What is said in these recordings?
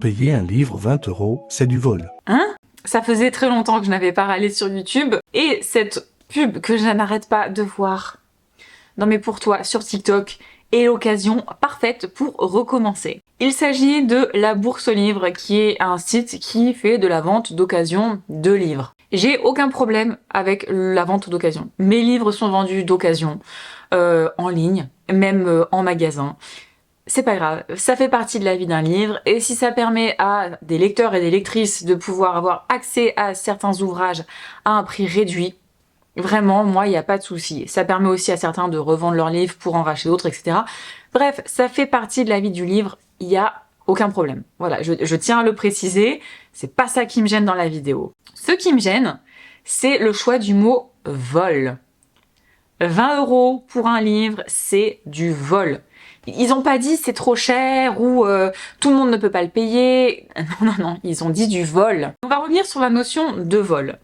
Payer un livre 20 €, c'est du vol. Hein? Ça faisait très longtemps que je n'avais pas râlé sur YouTube, et cette pub que je n'arrête pas de voir dans mes pour toi sur TikTok est l'occasion parfaite pour recommencer. Il s'agit de la Bourse aux livres, qui est un site qui fait de la vente d'occasion de livres. J'ai aucun problème avec la vente d'occasion. Mes livres sont vendus d'occasion, en ligne, même en magasin. C'est pas grave, ça fait partie de la vie d'un livre, et si ça permet à des lecteurs et des lectrices de pouvoir avoir accès à certains ouvrages à un prix réduit, vraiment, moi, il n'y a pas de souci. Ça permet aussi à certains de revendre leurs livres pour en racheter d'autres, etc. Bref, ça fait partie de la vie du livre, il n'y a aucun problème. Voilà, je tiens à le préciser, c'est pas ça qui me gêne dans la vidéo. Ce qui me gêne, c'est le choix du mot « vol ». 20 € pour un livre, c'est du vol. Ils ont pas dit c'est trop cher ou tout le monde ne peut pas le payer. Non, ils ont dit du vol. On va revenir sur la notion de vol.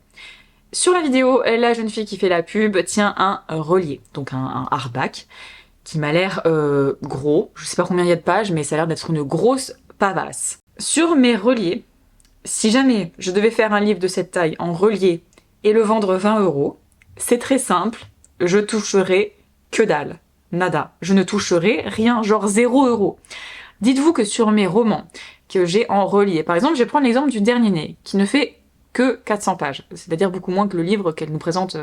Sur la vidéo, la jeune fille qui fait la pub tient un relié, donc un hardback, qui m'a l'air gros. Je sais pas combien il y a de pages, mais ça a l'air d'être une grosse pavasse. Sur mes reliés, si jamais je devais faire un livre de cette taille en relié et le vendre 20 €, c'est très simple, je toucherai que dalle. Nada. Je ne toucherai rien, genre 0 €. Dites-vous que sur mes romans que j'ai en relié, par exemple, je vais prendre l'exemple du Dernier Né, qui ne fait que 400 pages, c'est-à-dire beaucoup moins que le livre qu'elle nous présente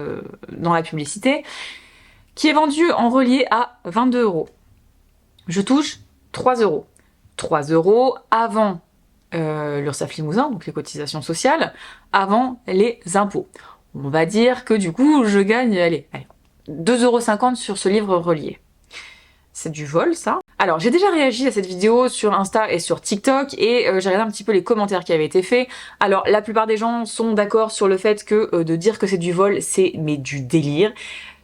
dans la publicité, qui est vendu en relié à 22 €. Je touche 3 €. 3 € avant l'URSSAF Limousin, donc les cotisations sociales, avant les impôts. On va dire que du coup, je gagne, allez, 2,50 € sur ce livre relié. C'est du vol, ça. Alors, j'ai déjà réagi à cette vidéo sur Insta et sur TikTok, et j'ai regardé un petit peu les commentaires qui avaient été faits. Alors, la plupart des gens sont d'accord sur le fait que de dire que c'est du vol, c'est mais du délire.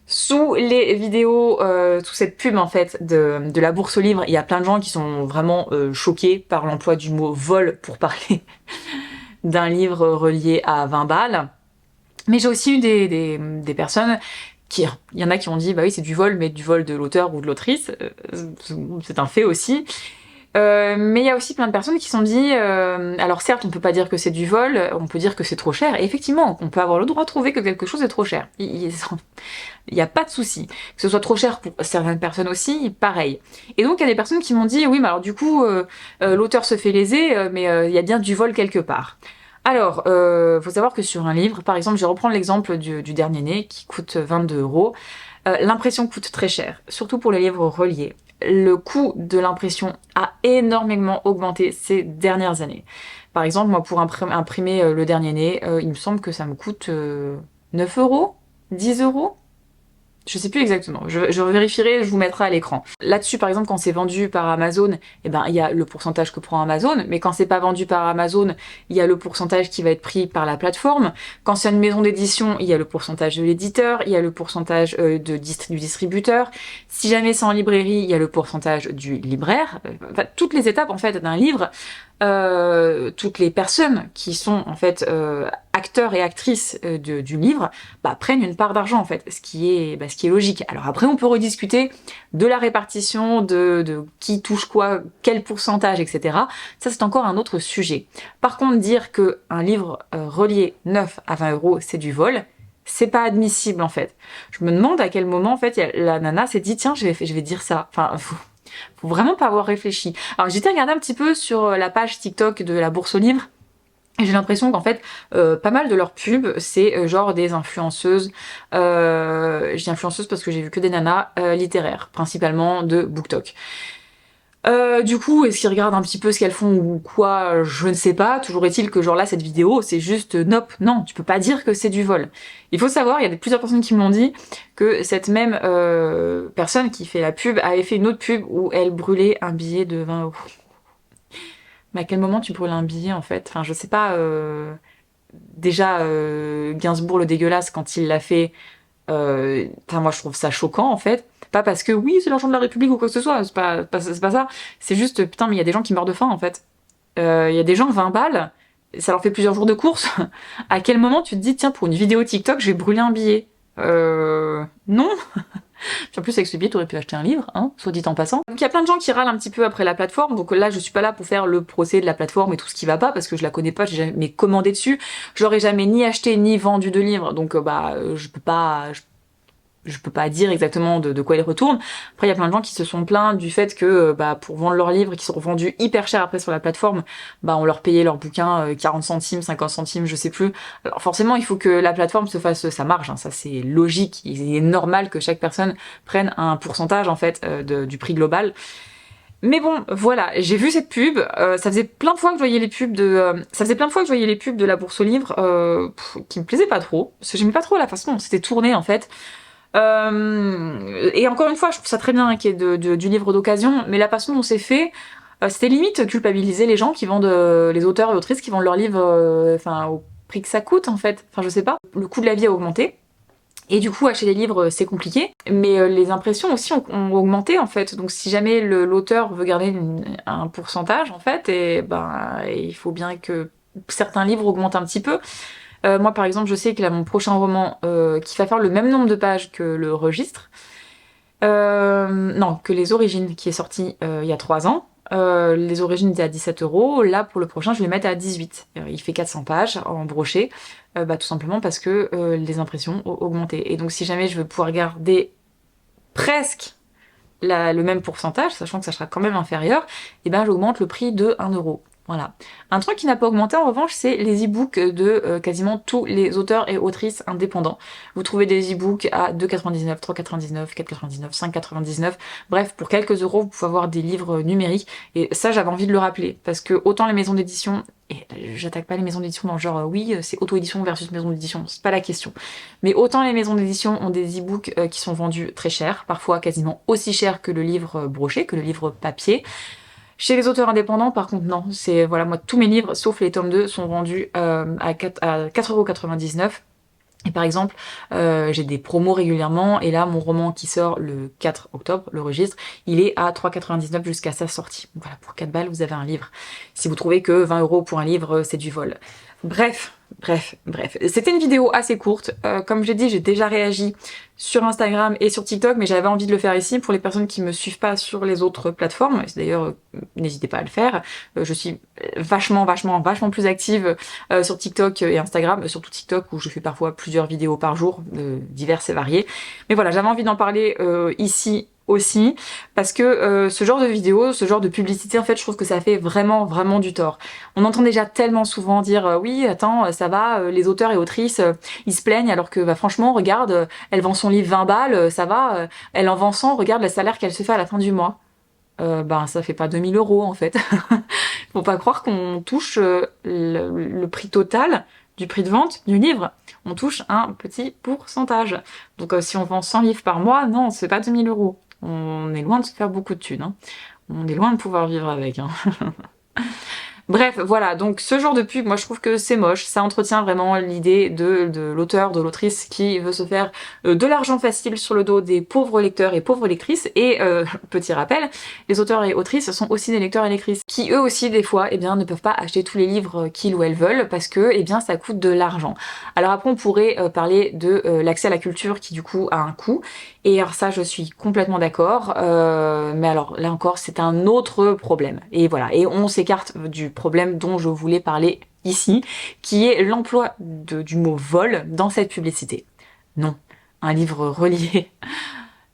Sous les vidéos, sous cette pub en fait de la Bourse aux livres, il y a plein de gens qui sont vraiment choqués par l'emploi du mot vol pour parler d'un livre relié à 20 balles. Mais j'ai aussi eu des personnes il y en a qui ont dit bah oui c'est du vol, mais du vol de l'auteur ou de l'autrice, c'est un fait aussi. Mais il y a aussi plein de personnes qui se sont dit alors certes on peut pas dire que c'est du vol, on peut dire que c'est trop cher, et effectivement on peut avoir le droit de trouver que quelque chose est trop cher, il y a pas de souci. Que ce soit trop cher pour certaines personnes aussi, pareil. Et donc il y a des personnes qui m'ont dit oui mais alors du coup l'auteur se fait léser, mais il y a bien du vol quelque part. Alors, faut savoir que sur un livre, par exemple, je vais reprendre l'exemple du Dernier Né, qui coûte 22 €, l'impression coûte très cher, surtout pour les livres reliés. Le coût de l'impression a énormément augmenté ces dernières années. Par exemple, moi, pour imprimer le Dernier Né, il me semble que ça me coûte 9 €, 10 €. Je sais plus exactement, je vérifierai, je vous mettrai à l'écran. Là-dessus, par exemple, quand c'est vendu par Amazon, eh ben, il y a le pourcentage que prend Amazon, mais quand c'est pas vendu par Amazon, il y a le pourcentage qui va être pris par la plateforme. Quand c'est une maison d'édition, il y a le pourcentage de l'éditeur, il y a le pourcentage du distributeur. Si jamais c'est en librairie, il y a le pourcentage du libraire. Enfin, toutes les étapes, en fait, d'un livre, toutes les personnes qui sont, en fait, acteurs et actrices du livre, bah, prennent une part d'argent, en fait, ce qui est logique. Alors après, on peut rediscuter de la répartition, de qui touche quoi, quel pourcentage, etc. Ça, c'est encore un autre sujet. Par contre, dire que un livre relié neuf à 20 €, c'est du vol, c'est pas admissible, en fait. Je me demande à quel moment, en fait, la nana s'est dit, tiens, je vais dire ça. Enfin, faut vraiment pas avoir réfléchi. Alors, j'étais regardé un petit peu sur la page TikTok de la Bourse aux livres, et j'ai l'impression qu'en fait, pas mal de leurs pubs, c'est genre des influenceuses. Je dis influenceuses parce que j'ai vu que des nanas littéraires, principalement de BookTok. Du coup, est-ce qu'ils regardent un petit peu ce qu'elles font ou quoi, je ne sais pas. Toujours est-il que genre là, cette vidéo, c'est juste nope, non, tu peux pas dire que c'est du vol. Il faut savoir, il y a plusieurs personnes qui m'ont dit que cette même personne qui fait la pub avait fait une autre pub où elle brûlait un billet de 20 €. Mais à quel moment tu brûles un billet, en fait? Enfin, je sais pas, déjà, Gainsbourg le dégueulasse, quand il l'a fait, enfin, moi je trouve ça choquant, en fait. Pas parce que, oui, c'est l'argent de la République ou quoi que ce soit, c'est pas ça. C'est juste, putain, mais il y a des gens qui meurent de faim, en fait. Il y a des gens, 20 balles, ça leur fait plusieurs jours de course. À quel moment tu te dis, tiens, pour une vidéo TikTok, je vais brûler un billet? Non. Puis en plus avec ce billet t'aurais pu acheter un livre, hein, soit dit en passant. Donc il y a plein de gens qui râlent un petit peu après la plateforme, donc là je suis pas là pour faire le procès de la plateforme et tout ce qui va pas, parce que je la connais pas, j'ai jamais commandé dessus, je l'aurais jamais ni acheté ni vendu de livre, donc je peux pas dire exactement de quoi ils retournent. Après, il y a plein de gens qui se sont plaints du fait que pour vendre leurs livres qui sont vendus hyper cher après sur la plateforme, on leur payait leur bouquin 40 centimes, 50 centimes, je sais plus. Alors forcément, il faut que la plateforme se fasse sa marge, hein, ça c'est logique, il est normal que chaque personne prenne un pourcentage en fait du prix global. Mais bon, voilà, j'ai vu cette pub, ça faisait plein de fois que je voyais les pubs de la bourse aux livres qui me plaisaient pas trop, parce que j'aimais pas trop la façon dont c'était tourné en fait. Et encore une fois, je trouve ça très bien qu'il y ait du livre d'occasion, mais la façon dont c'est fait, c'était limite culpabiliser les gens qui vendent, les auteurs et autrices qui vendent leurs livres au prix que ça coûte en fait. Enfin, je sais pas. Le coût de la vie a augmenté. Et du coup, acheter des livres, c'est compliqué. Mais les impressions aussi ont augmenté, en fait. Donc si jamais l'auteur veut garder un pourcentage, en fait, il faut bien que certains livres augmentent un petit peu. Moi, par exemple, je sais que là, mon prochain roman, qui va faire le même nombre de pages que le registre, non, que les origines, qui est sorti il y a 3 ans, les origines étaient à 17 €, là pour le prochain je vais le mettre à 18. Il fait 400 pages en broché, tout simplement parce que les impressions ont augmenté. Et donc si jamais je veux pouvoir garder presque le même pourcentage, sachant que ça sera quand même inférieur, j'augmente le prix de 1 €. Voilà. Un truc qui n'a pas augmenté en revanche, c'est les e-books de quasiment tous les auteurs et autrices indépendants. Vous trouvez des e-books à 2,99, 3,99, 4,99, 5,99. Bref, pour quelques euros, vous pouvez avoir des livres numériques. Et ça, j'avais envie de le rappeler. Parce que autant les maisons d'édition, et j'attaque pas les maisons d'édition dans le genre oui, c'est auto-édition versus maison d'édition, c'est pas la question. Mais autant les maisons d'édition ont des e-books qui sont vendus très cher, parfois quasiment aussi cher que le livre broché, que le livre papier. Chez les auteurs indépendants, par contre, non. C'est, voilà, moi, tous mes livres, sauf les tomes 2, sont vendus à 4,99 €. Et par exemple, j'ai des promos régulièrement, et là, mon roman qui sort le 4 octobre, le registre, il est à 3,99 € jusqu'à sa sortie. Donc voilà, pour 4 balles, vous avez un livre. Si vous trouvez que 20 € pour un livre, c'est du vol. Bref. C'était une vidéo assez courte. Comme j'ai dit, j'ai déjà réagi sur Instagram et sur TikTok, mais j'avais envie de le faire ici pour les personnes qui me suivent pas sur les autres plateformes. D'ailleurs, n'hésitez pas à le faire. Je suis vachement plus active sur TikTok et Instagram, surtout TikTok où je fais parfois plusieurs vidéos par jour, diverses et variées. Mais voilà, j'avais envie d'en parler ici aussi, parce que ce genre de vidéo, ce genre de publicité, en fait, je trouve que ça fait vraiment du tort. On entend déjà tellement souvent dire oui, attends, ça va, les auteurs et autrices, ils se plaignent, alors que franchement, regarde, elle vend son livre 20 balles, ça va, elle en vend 100, regarde le salaire qu'elle se fait à la fin du mois. Ça fait pas 2000 € en fait. Faut pas croire qu'on touche le prix total du prix de vente du livre. On touche un petit pourcentage. Donc si on vend 100 livres par mois, non, c'est pas 2000 €. On est loin de se faire beaucoup de thunes, hein. On est loin de pouvoir vivre avec, hein. Bref, voilà, donc ce genre de pub, moi je trouve que c'est moche, ça entretient vraiment l'idée de l'auteur, de l'autrice qui veut se faire de l'argent facile sur le dos des pauvres lecteurs et pauvres lectrices, et petit rappel, les auteurs et autrices sont aussi des lecteurs et lectrices, qui eux aussi des fois, ne peuvent pas acheter tous les livres qu'ils ou elles veulent, parce que, ça coûte de l'argent. Alors après on pourrait parler de l'accès à la culture qui du coup a un coût, et alors ça je suis complètement d'accord, mais alors là encore c'est un autre problème, et voilà, et on s'écarte du problème dont je voulais parler ici, qui est l'emploi du mot vol dans cette publicité. Non, un livre relié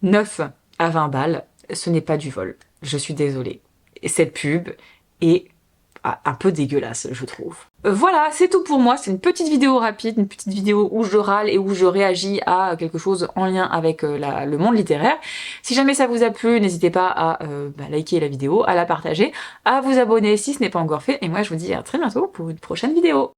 neuf à 20 balles, ce n'est pas du vol. Je suis désolée. Et cette pub est un peu dégueulasse, je trouve. Voilà, c'est tout pour moi. C'est une petite vidéo rapide, une petite vidéo où je râle et où je réagis à quelque chose en lien avec le monde littéraire. Si jamais ça vous a plu, n'hésitez pas à liker la vidéo, à la partager, à vous abonner si ce n'est pas encore fait. Et moi, je vous dis à très bientôt pour une prochaine vidéo.